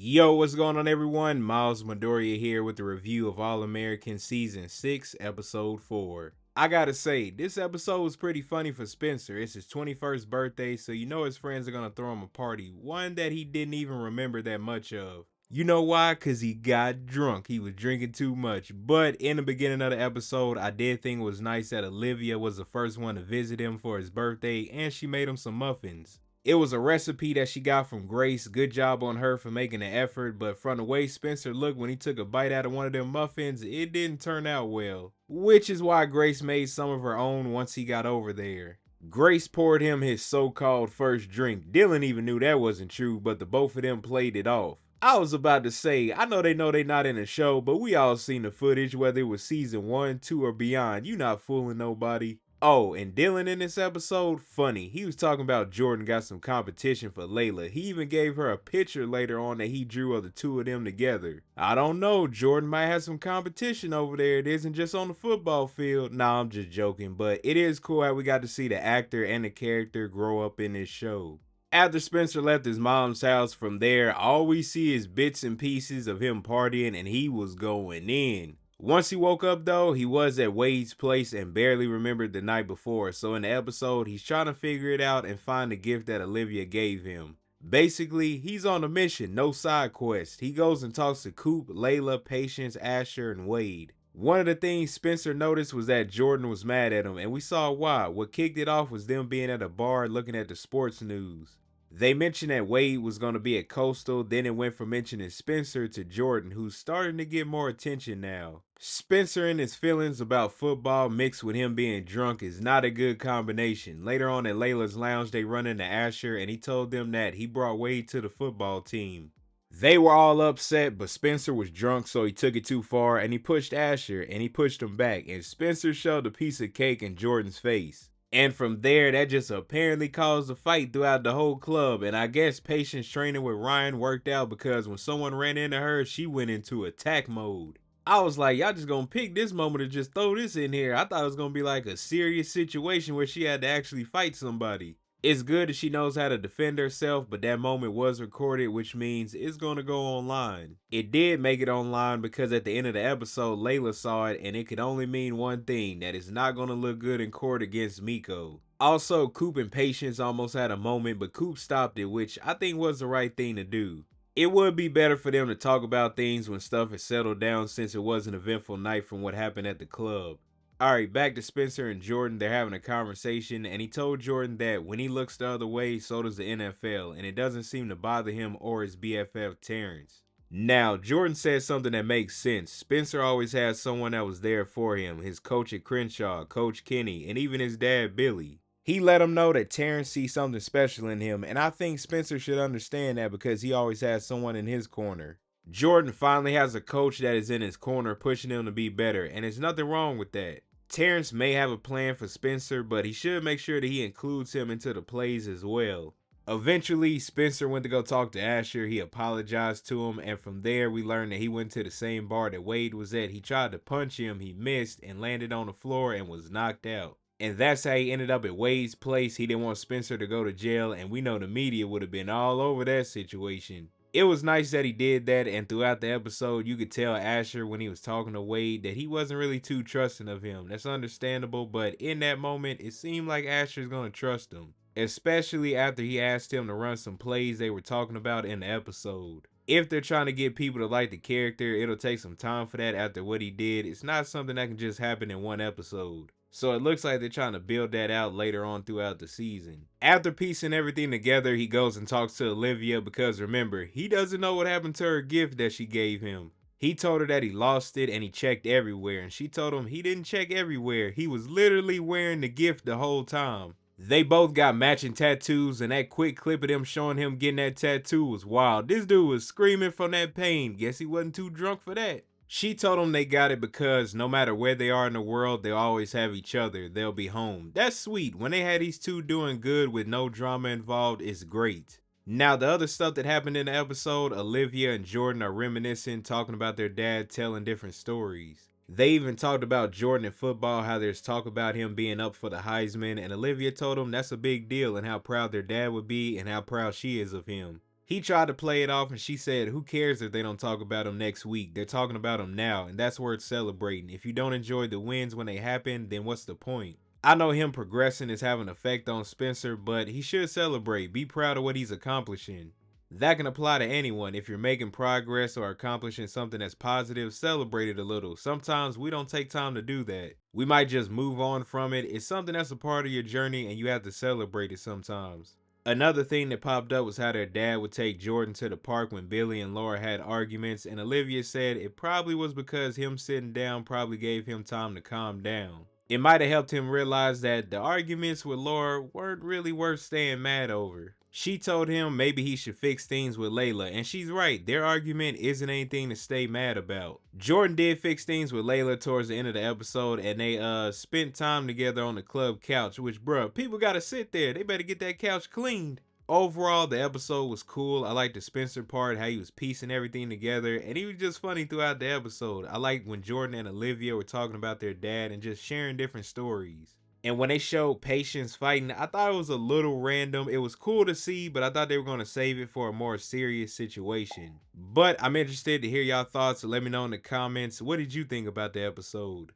Yo, what's going on everyone? Miles Midoriya here with the review of All American Season 6, Episode 4. I gotta say, this episode was pretty funny for Spencer. It's his 21st birthday, so you know his friends are gonna throw him a party, one that he didn't even remember that much of. You know why? Cause he got drunk. He was drinking too much. But in the beginning of the episode, I did think it was nice that Olivia was the first one to visit him for his birthday, and she made him some muffins. It was a recipe that she got from Grace. Good job on her for making the effort, but from the way Spencer looked when he took a bite out of one of them muffins, it didn't turn out well. Which is why Grace made some of her own once he got over there. Grace poured him his so-called first drink. Dylan even knew that wasn't true, but the both of them played it off. I was about to say, I know they not in the show, but we all seen the footage, whether it was season 1, 2, or beyond. You not fooling nobody. Oh, and Dylan in this episode, funny. He was talking about Jordan got some competition for Layla. He even gave her a picture later on that he drew of the two of them together. I don't know, Jordan might have some competition over there. It isn't just on the football field. Nah, I'm just joking, but it is cool how we got to see the actor and the character grow up in this show. After Spencer left his mom's house from there, all we see is bits and pieces of him partying, and he was going in. Once he woke up though, he was at Wade's place and barely remembered the night before, so in the episode, he's trying to figure it out and find the gift that Olivia gave him. Basically, he's on a mission, no side quest. He goes and talks to Coop, Layla, Patience, Asher, and Wade. One of the things Spencer noticed was that Jordan was mad at him, and we saw why. What kicked it off was them being at a bar looking at the sports news. They mentioned that Wade was going to be at Coastal, then it went from mentioning Spencer to Jordan, who's starting to get more attention now. Spencer and his feelings about football mixed with him being drunk is not a good combination. Later on at Layla's lounge, they run into Asher, and he told them that he brought Wade to the football team. They were all upset, but Spencer was drunk, so he took it too far, and he pushed Asher, and he pushed him back, and Spencer shoved a piece of cake in Jordan's face. And from there, that just apparently caused a fight throughout the whole club. And I guess Patience training with Ryan worked out because when someone ran into her, she went into attack mode. I was like, y'all just gonna pick this moment to just throw this in here. I thought it was gonna be like a serious situation where she had to actually fight somebody. It's good that she knows how to defend herself, but that moment was recorded, which means it's gonna go online. It did make it online because at the end of the episode, Layla saw it, and it could only mean one thing, that it's not gonna look good in court against Miko. Also, Coop and Patience almost had a moment, but Coop stopped it, which I think was the right thing to do. It would be better for them to talk about things when stuff is settled down, since it was an eventful night from what happened at the club. Alright, back to Spencer and Jordan. They're having a conversation, and he told Jordan that when he looks the other way, so does the NFL, and it doesn't seem to bother him or his BFF Terrence. Now, Jordan said something that makes sense. Spencer always had someone that was there for him, his coach at Crenshaw, Coach Kenny, and even his dad Billy. He let him know that Terrence sees something special in him, and I think Spencer should understand that because he always has someone in his corner. Jordan finally has a coach that is in his corner pushing him to be better, and there's nothing wrong with that. Terrence may have a plan for Spencer, but he should make sure that he includes him into the plays as well. Eventually, Spencer went to go talk to Asher. He apologized to him, and from there we learned that he went to the same bar that Wade was at. He tried to punch him, he missed, and landed on the floor and was knocked out. And that's how he ended up at Wade's place. He didn't want Spencer to go to jail, and we know the media would have been all over that situation. It was nice that he did that, and throughout the episode, you could tell Asher when he was talking to Wade that he wasn't really too trusting of him. That's understandable, but in that moment, it seemed like Asher's gonna trust him. Especially after he asked him to run some plays they were talking about in the episode. If they're trying to get people to like the character, it'll take some time for that after what he did. It's not something that can just happen in one episode. So it looks like they're trying to build that out later on throughout the season. After piecing everything together, he goes and talks to Olivia because remember, he doesn't know what happened to her gift that she gave him. He told her that he lost it and he checked everywhere, and she told him he didn't check everywhere. He was literally wearing the gift the whole time. They both got matching tattoos, and that quick clip of them showing him getting that tattoo was wild. This dude was screaming from that pain. Guess he wasn't too drunk for that. She told them they got it because no matter where they are in the world, they'll always have each other. They'll be home. That's sweet. When they had these two doing good with no drama involved, it's great. Now, the other stuff that happened in the episode, Olivia and Jordan are reminiscing, talking about their dad telling different stories. They even talked about Jordan in football, how there's talk about him being up for the Heisman, and Olivia told them that's a big deal and how proud their dad would be and how proud she is of him. He tried to play it off and she said, who cares if they don't talk about him next week? They're talking about him now, and that's worth celebrating. If you don't enjoy the wins when they happen, then what's the point? I know him progressing is having an effect on Spencer, but he should celebrate. Be proud of what he's accomplishing. That can apply to anyone. If you're making progress or accomplishing something that's positive, celebrate it a little. Sometimes we don't take time to do that. We might just move on from it. It's something that's a part of your journey and you have to celebrate it sometimes. Another thing that popped up was how their dad would take Jordan to the park when Billy and Laura had arguments, and Olivia said it probably was because him sitting down probably gave him time to calm down. It might have helped him realize that the arguments with Laura weren't really worth staying mad over. She told him maybe he should fix things with Layla, and she's right, their argument isn't anything to stay mad about. Jordan did fix things with Layla towards the end of the episode, and they spent time together on the club couch, which bruh, people gotta sit there, they better get that couch cleaned. Overall, the episode was cool. I liked the Spencer part, how he was piecing everything together, and he was just funny throughout the episode. I liked when Jordan and Olivia were talking about their dad and just sharing different stories. And when they showed Patience fighting, I thought it was a little random. It was cool to see, but I thought they were going to save it for a more serious situation. But I'm interested to hear y'all thoughts, so let me know in the comments. What did you think about the episode?